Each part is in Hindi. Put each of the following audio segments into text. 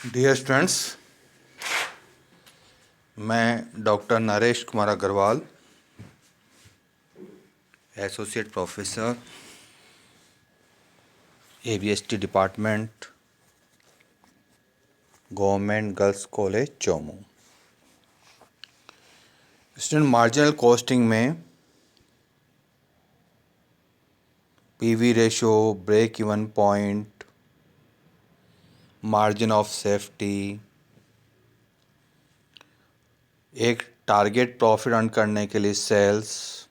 डियर स्टूडेंट्स, मैं doctor Naresh Kumar Agarwal, associate professor, ABST department, government girls college Chomu. Student, marginal costing में PV ratio, break even point, margin of safety, एक टारगेट प्रॉफिट अर्न करने के लिए सेल्स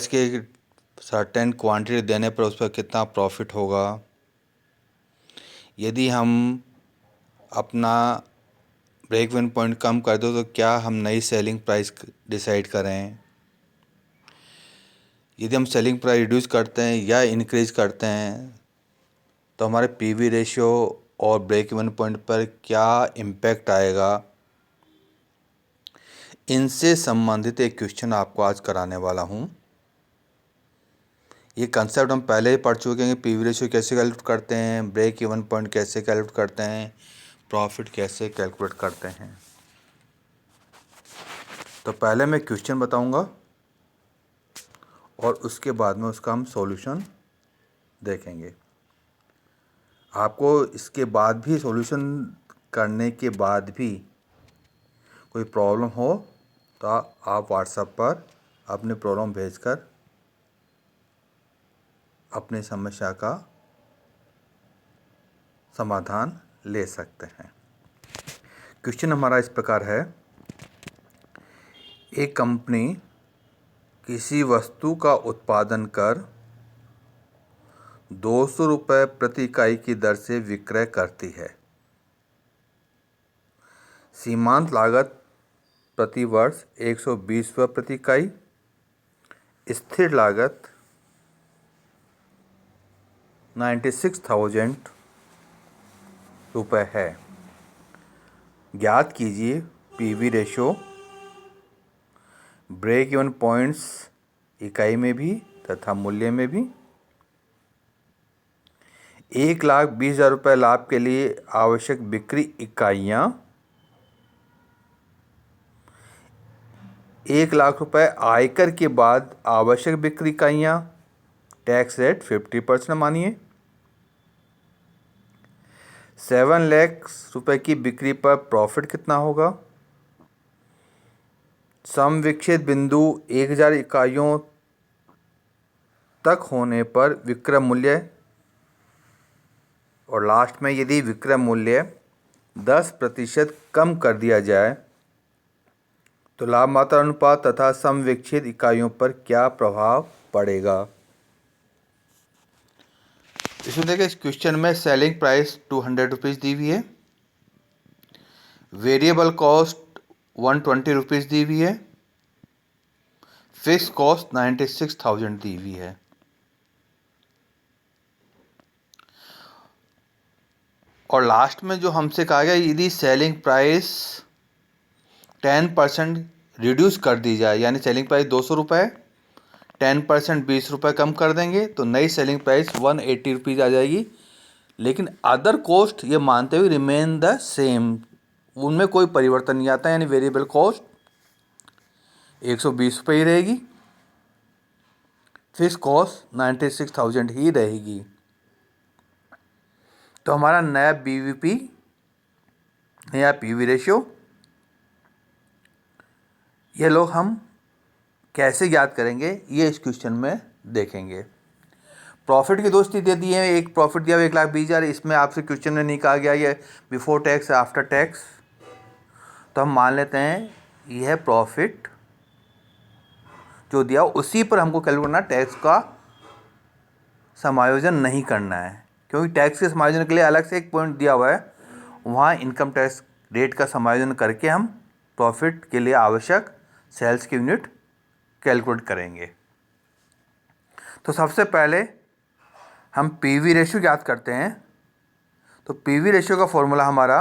की सर्टेन क्वांटिटी देने पर उस पर कितना प्रॉफिट होगा, यदि हम अपना ब्रेक इवन पॉइंट कम कर दो तो क्या हम नई सेलिंग प्राइस डिसाइड करें, यदि हम सेलिंग प्राइस रिड्यूस करते हैं या इंक्रीज करते हैं तो हमारे पीवी रेशियो और ब्रेक इवन पॉइंट पर क्या इम्पैक्ट आएगा। इनसे संबंधित एक क्वेश्चन आपको आज कराने वाला हूँ। ये कंसेप्ट हम पहले ही पढ़ चुके हैं कि पीवी रेशियो कैसे कैलकुलेट करते हैं, ब्रेक इवन पॉइंट कैसे कैलकुलेट करते हैं, प्रॉफिट कैसे कैलकुलेट करते हैं। तो पहले मैं क्वेश्चन बताऊंगा और उसके बाद में उसका हम सॉल्यूशन देखेंगे। आपको इसके बाद भी सॉल्यूशन करने के बाद भी कोई प्रॉब्लम हो तो आप व्हाट्सएप पर अपनी प्रॉब्लम भेजकर अपनी समस्या का समाधान ले सकते हैं। क्वेश्चन हमारा इस प्रकार है, एक कंपनी किसी वस्तु का उत्पादन कर 200 रुपये प्रति इकाई की दर से विक्रय करती है। सीमांत लागत प्रति वर्ष 120 रुपये प्रति इकाई, स्थिर लागत 96,000 रुपये है। ज्ञात कीजिए PV ratio, break even points इकाई में भी तथा मूल्य में भी। 1,20,000 रुपये लाभ के लिए आवश्यक बिक्री इकाइयाँ, 1,00,000 रुपये आयकर के बाद आवश्यक बिक्री इकाइयाँ, टैक्स रेट 50% मानिए। 7 लाख रुपये की बिक्री पर प्रॉफिट कितना होगा। सम विच्छेद बिंदु 1,000 इकाइयों तक होने पर विक्रय मूल्य, और लास्ट में यदि विक्रय मूल्य 10% कम कर दिया जाए तो लाभ मात्रा अनुपात तथा सम विच्छेद इकाइयों पर क्या प्रभाव पड़ेगा। इसमें देखिए, इस क्वेश्चन में सेलिंग प्राइस 200 रुपीज़ दी हुई है, वेरिएबल कॉस्ट 120 रुपीज़ दी हुई है, फिक्स कॉस्ट 96,000 दी हुई है। और लास्ट में जो हमसे कहा गया, यदि सेलिंग प्राइस 10% रिड्यूस कर दी जाए, यानी सेलिंग प्राइस 200 रुपये, 10% 20 रुपये कम कर देंगे तो नई सेलिंग प्राइस 180 रुपीज़ आ जाएगी। लेकिन अदर कॉस्ट ये मानते हुए रिमेन द सेम, उनमें कोई परिवर्तन नहीं आता, यानी वेरिएबल कॉस्ट 120 रुपये ही रहेगी, फिक्स कॉस्ट 96,000 ही रहेगी। तो हमारा नया बीवीपी या पीवी रेशियो, ये लोग हम कैसे ज्ञात करेंगे ये इस क्वेश्चन में देखेंगे। प्रॉफिट की दो स्थिति दे दी है, एक प्रॉफिट दिया 1,20,000, इसमें आपसे क्वेश्चन में नहीं कहा गया ये बिफोर टैक्स आफ्टर टैक्स, तो हम मान लेते हैं यह प्रॉफिट जो दिया उसी पर हमको कैलकुलेट करना, टैक्स का समायोजन नहीं करना है, क्योंकि टैक्स के समायोजन के लिए अलग से एक पॉइंट दिया हुआ है, वहाँ इनकम टैक्स रेट का समायोजन करके हम प्रॉफिट के लिए आवश्यक सेल्स की यूनिट कैलकुलेट करेंगे। तो सबसे पहले हम पीवी रेशियो ज्ञात करते हैं। तो पीवी रेशियो का फॉर्मूला हमारा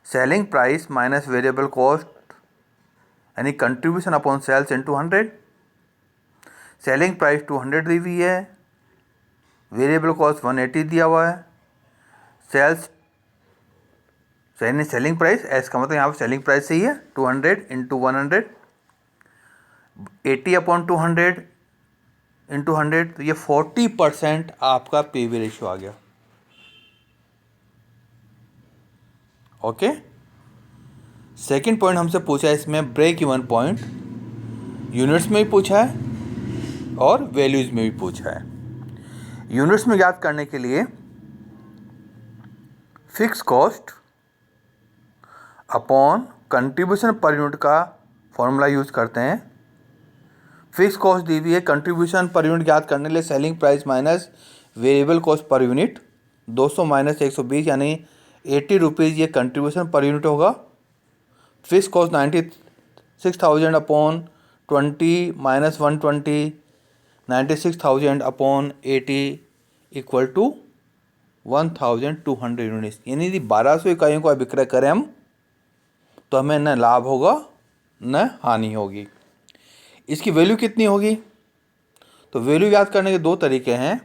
selling price minus variable cost, यानी contribution upon sales into 100। Selling price 200 दी हुई है, वेरिएबल कॉस्ट 180 दिया हुआ है, सेलिंग प्राइस, एस का मतलब यहाँ पर सेलिंग प्राइस सही है, 200 इंटू 100, 80/200 इंटू 100, तो ये 40% आपका पीवी रेशियो आ गया। ओके, सेकंड पॉइंट हमसे पूछा है इसमें ब्रेक इवन पॉइंट, यूनिट्स में भी पूछा है और वैल्यूज में भी पूछा है। यूनिट्स में याद करने के लिए fix cost upon contribution per unit का फॉर्मूला यूज करते हैं। फिक्स कॉस्ट दी हुई है, कंट्रीब्यूशन पर यूनिट याद करने के लिए selling price minus variable cost per unit, 200 minus 120 यानी 80 रुपीज़ ये कंट्रीब्यूशन पर यूनिट होगा। Fix cost 96,000 upon 20 minus 120, 96,000 upon 80 equal to 1,200 units. यानी यदि 1200 इकाइयों का विक्रय करें हम तो हमें न लाभ होगा न हानि होगी। इसकी वैल्यू कितनी होगी? तो वैल्यू याद करने के दो तरीके हैं।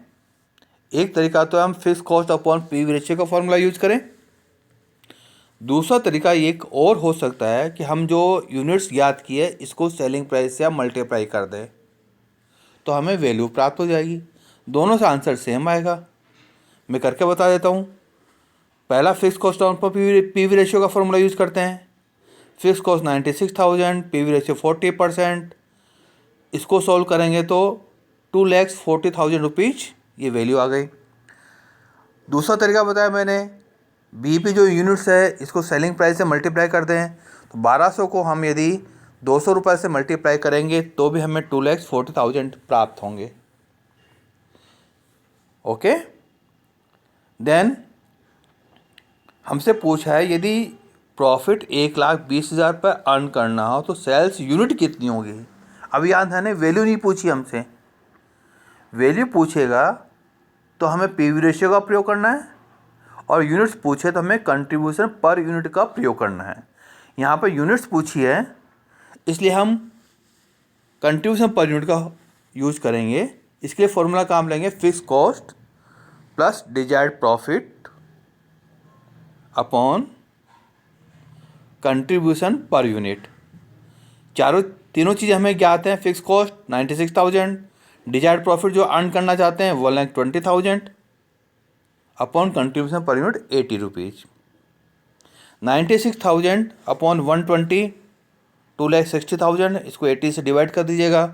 एक तरीका तो हम fix cost upon PV ratio का फॉर्मूला यूज करें। दूसरा तरीका एक और हो सकता है कि हम जो यूनिट्स याद किए इसको सेलिंग प्राइस से मल्टीप्लाई कर दें तो हमें वैल्यू प्राप्त हो जाएगी। दोनों से आंसर सेम आएगा। मैं करके बता देता हूँ। पहला fix cost upon PV ratio का फॉर्मूला यूज करते हैं। Fix cost 96,000, PV ratio 40%। इसको सॉल्व करेंगे तो 2,40,000 रुपीज़ ये वैल्यू आ गई। दूसरा तरीका बताया मैंने, बीईपी जो यूनिट्स है इसको सेलिंग प्राइस से मल्टीप्लाई करते हैं तो 1200 को हम यदि 200 रुपये से मल्टीप्लाई करेंगे तो भी हमें 2,40,000 प्राप्त होंगे। ओके, देन हमसे पूछा है यदि प्रॉफिट 1,20,000 पर अर्न करना हो तो सेल्स यूनिट कितनी होगी। अब याद है ना, वैल्यू नहीं पूछी हमसे। वैल्यू पूछेगा तो हमें पीवी रेशियो का प्रयोग करना है और यूनिट्स पूछे तो हमें कंट्रीब्यूशन पर यूनिट का प्रयोग करना है। यहाँ पर यूनिट्स पूछी है इसलिए हम कंट्रीब्यूशन पर यूनिट का यूज करेंगे। इसके लिए फॉर्मूला काम लेंगे fix cost plus desired profit upon contribution per unit. तीनों चीज़ें हमें ज्ञात हैं। फिक्स कॉस्ट 96,000, डिजायर्ड प्रॉफिट जो अर्न करना चाहते हैं 1,20,000 upon contribution per unit 80 rupees. 96,000 upon 120 2,60,000, इसको 80 से डिवाइड कर दीजिएगा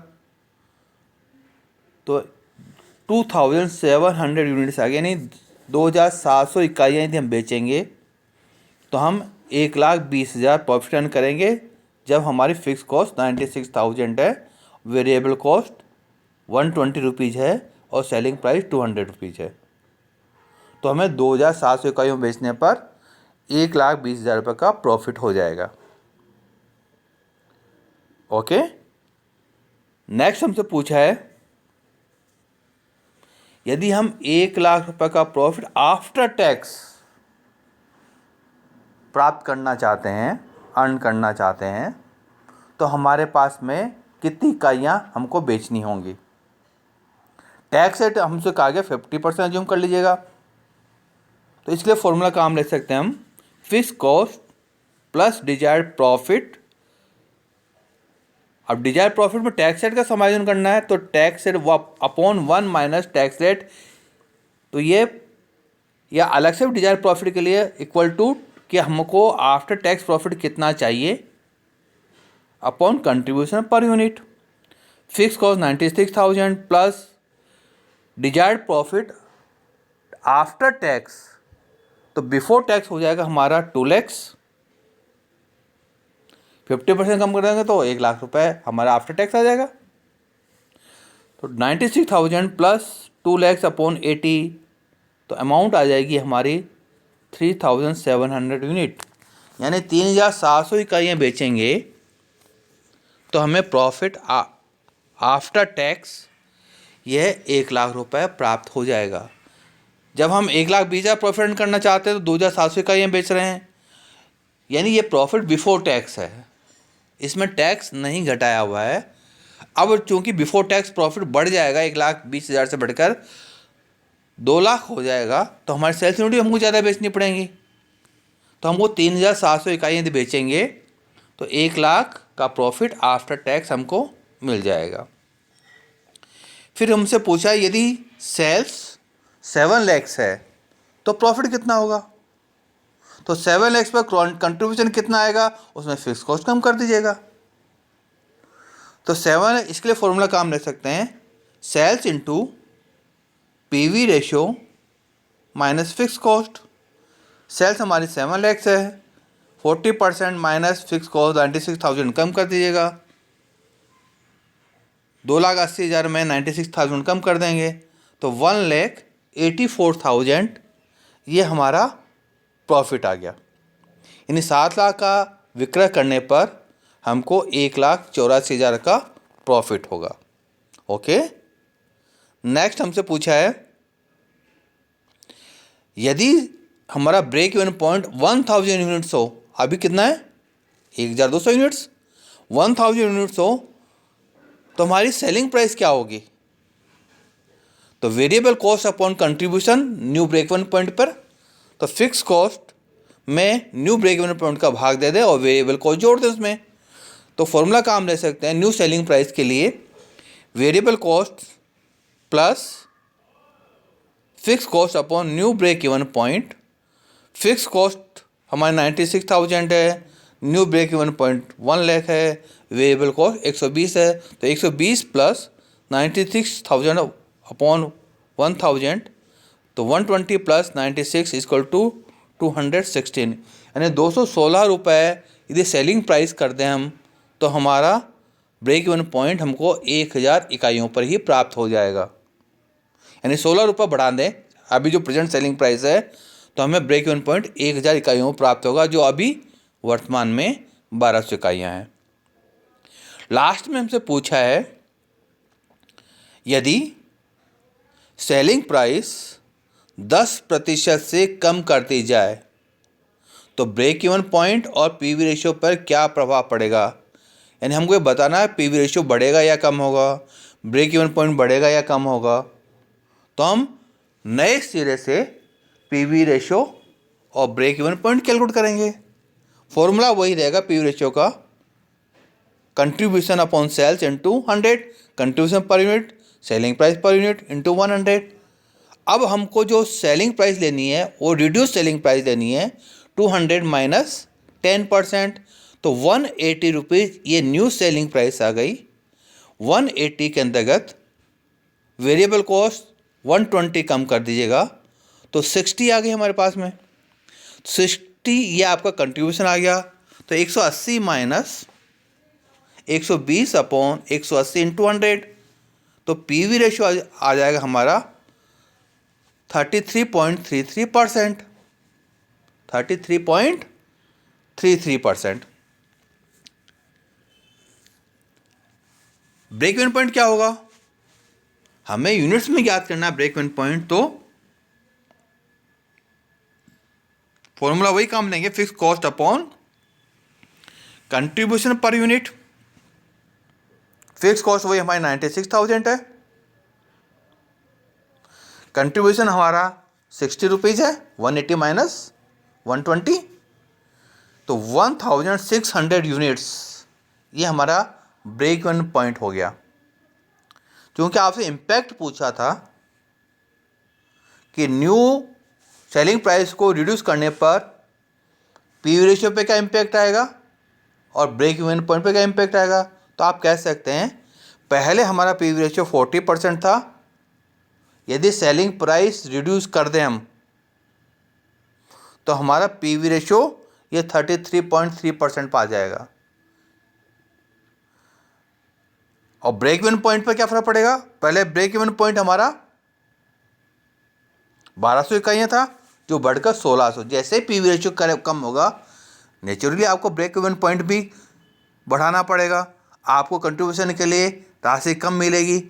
तो 2,700 यूनिट्स आ गए। यानी 2,700 इकाइयाँ यदि हम बेचेंगे तो हम 1,20,000 प्रॉफिट अर्न करेंगे जब हमारी फिक्स कॉस्ट 96,000 है, वेरिएबल कॉस्ट 120 रुपीज़ है और सेलिंग प्राइस 200 रुपीज़ है। तो हमें 2,700 इकाइयों बेचने पर 1,20,000 रुपये का प्रॉफिट हो जाएगा। ओके, नेक्स्ट हमसे पूछा है यदि हम 1,00,000 रुपये का प्रॉफिट आफ्टर टैक्स प्राप्त करना चाहते हैं, अर्न करना चाहते हैं तो हमारे पास में कितनी इकाइयाँ हमको बेचनी होंगी। टैक्स रेट हमसे कहा गया 50% अज्यूम कर लीजिएगा। तो इसके लिए फॉर्मूला काम ले सकते हैं हम fix cost plus desired profit. अब डिजायर्ड प्रॉफिट में टैक्स रेट का समायोजन करना है तो tax rate upon 1 minus tax rate, तो ये या अलग से डिजायर्ड प्रॉफिट के लिए इक्वल टू कि हमको आफ्टर टैक्स प्रॉफिट कितना चाहिए upon contribution per unit. Fix cost 96,000 plus desired profit after tax, तो बिफोर टैक्स हो जाएगा हमारा 2 लाख। 50% कम कर देंगे तो 1,00,000 रुपये हमारा आफ्टर टैक्स आ जाएगा। तो 96,000 प्लस 2 लाख अपॉन 80, तो अमाउंट आ जाएगी हमारी 3,700 यूनिट। यानी 3,700 इकाइयाँ बेचेंगे तो हमें प्रॉफिट आफ्टर टैक्स यह 1,00,000 रुपये प्राप्त हो जाएगा। जब हम 1,20,000 प्रॉफिट अर्न करना चाहते हैं तो 2,700 इकाइयाँ बेच रहे हैं, यानी ये प्रॉफिट बिफोर टैक्स है, इसमें टैक्स नहीं घटाया हुआ है। अब चूंकि बिफोर टैक्स प्रॉफिट बढ़ जाएगा 1,20,000 से बढ़कर, 2 लाख हो जाएगा तो हमारी सेल्स यूनिट हमको ज़्यादा बेचनी पड़ेंगी, तो हमको 3700 इकाइयाँ यदि बेचेंगे तो 1 लाख का प्रॉफिट आफ्टर टैक्स हमको मिल जाएगा। फिर हमसे पूछा यदि सेल्स 7 लैक्स है तो प्रॉफिट कितना होगा, तो 7 लैक्स पर कंट्रीब्यूशन कितना आएगा, उसमें फिक्स कॉस्ट कम कर दीजिएगा। तो 7, इसके लिए फॉर्मूला काम ले सकते हैं, sales into PV ratio minus fix cost. Sales हमारी 7 लैक्स है, 40% माइनस फिक्स कॉस्ट 96,000 कम कर दीजिएगा। 2,80,000 में 96,000 कम कर देंगे तो 1,84,000 ये हमारा प्रॉफिट आ गया। यानी 7 लाख का विक्रय करने पर हमको 1,84,000 का प्रॉफिट होगा। ओके, नेक्स्ट हमसे पूछा है यदि हमारा ब्रेक इवन पॉइंट 1000 यूनिट्स हो, अभी कितना है 1,200 यूनिट्स, 1000 यूनिट्स हो तो हमारी सेलिंग प्राइस क्या होगी, तो variable cost upon contribution new break even point पर, तो फिक्स कॉस्ट में न्यू ब्रेक इवन पॉइंट का भाग दे दे और वेरिएबल कॉस्ट जोड़ दे उसमें। तो फॉर्मूला काम ले सकते हैं न्यू सेलिंग प्राइस के लिए, variable cost plus fix cost upon new break even point. Fix cost हमारे 96,000 है, new break even point 1 lakh है, वेरिएबल कॉस्ट 120 है, तो 120 प्लस 96,000 अपॉन 1000, तो 120 प्लस 96 इक्वल टू 216, यानी 216 रुपये यदि सेलिंग प्राइस कर दें हम तो हमारा ब्रेक इवन पॉइंट हमको 1,000 इकाइयों पर ही प्राप्त हो जाएगा। यानी 16 रुपये बढ़ा दें अभी जो प्रेजेंट सेलिंग प्राइस है तो हमें ब्रेक इवन पॉइंट 1,000 इकाइयों में प्राप्त होगा, जो अभी वर्तमान में 1,200 इकाइयाँ हैं। लास्ट में हमसे पूछा है यदि सेलिंग प्राइस 10% से कम कर दी जाए तो ब्रेक इवन पॉइंट और पीवी रेशियो पर क्या प्रभाव पड़ेगा। यानी हमको ये बताना है पीवी रेशियो बढ़ेगा या कम होगा, ब्रेक इवन पॉइंट बढ़ेगा या कम होगा। तो हम नए सिरे से पीवी रेशियो और ब्रेक इवन पॉइंट कैलकुलेट करेंगे। फॉर्मूला वही रहेगा पीवी रेशियो का, contribution upon sales into 100, contribution per unit, selling price per unit into 100। अब हमको जो सेलिंग प्राइस लेनी है वो रिड्यूस सेलिंग प्राइस लेनी है, 200 माइनस 10%, तो 180 रुपीज़ ये न्यू सेलिंग प्राइस आ गई। 180 के अंतर्गत वेरिएबल कॉस्ट 120 कम कर दीजिएगा तो 60 आ गई हमारे पास में। 60 ये आपका कंट्रीब्यूशन आ गया, तो 180 माइनस 120 अपॉन 180 इंटू 100, तो पीवी रेशियो आ जाएगा हमारा 33.33%, 33.33%। ब्रेक इवन पॉइंट क्या होगा, हमें यूनिट्स में ज्ञात करना है ब्रेक इवन पॉइंट, तो फॉर्मूला वही काम लेंगे, fix cost upon contribution per unit. Fix cost वही हमारी 96,000 है, कंट्रीब्यूशन हमारा 60 रुपीज़ है, 180 माइनस 120, तो 1,600 यूनिट्स ये हमारा ब्रेक इवन पॉइंट हो गया। क्योंकि आपसे इम्पैक्ट पूछा था कि न्यू सेलिंग प्राइस को रिड्यूस करने पर पीवी रेशियो पे क्या इम्पैक्ट आएगा और ब्रेक इवन पॉइंट पे क्या इम्पैक्ट आएगा, तो आप कह सकते हैं पहले हमारा पीवी रेशियो 40% था, यदि सेलिंग प्राइस रिड्यूस कर दें हम तो हमारा पीवी रेशियो ये 33.3% पर आ जाएगा। और ब्रेक इवन पॉइंट पर क्या फर्क पड़ेगा, पहले ब्रेक इवन पॉइंट हमारा 1,200 इकाइयाँ था जो बढ़कर 1,600, जैसे पीवी रेशियो कम होगा नेचुरली आपको ब्रेक इवन पॉइंट भी बढ़ाना पड़ेगा, आपको कंट्रीब्यूशन के लिए राशि कम मिलेगी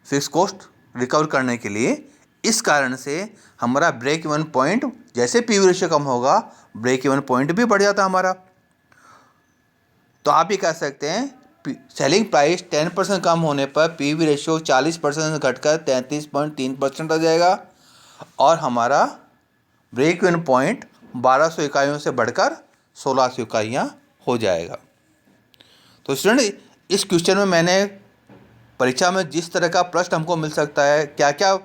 फिक्स कॉस्ट रिकवर करने के लिए। इस कारण से हमारा ब्रेक इवन पॉइंट जैसे पीवी रेशियो कम होगा ब्रेक इवन पॉइंट भी बढ़ जाता हमारा। तो आप ये कह सकते हैं सेलिंग प्राइस 10% कम होने पर पीवी रेशियो 40% घटकर 33.3% आ जाएगा और हमारा ब्रेक इवन पॉइंट 1200 इकाइयों से बढ़कर 1600 इकाइयाँ हो जाएगा। तो स्टूडेंट, इस क्वेश्चन में मैंने परीक्षा में जिस तरह का प्रश्न हमको मिल सकता है, क्या क्या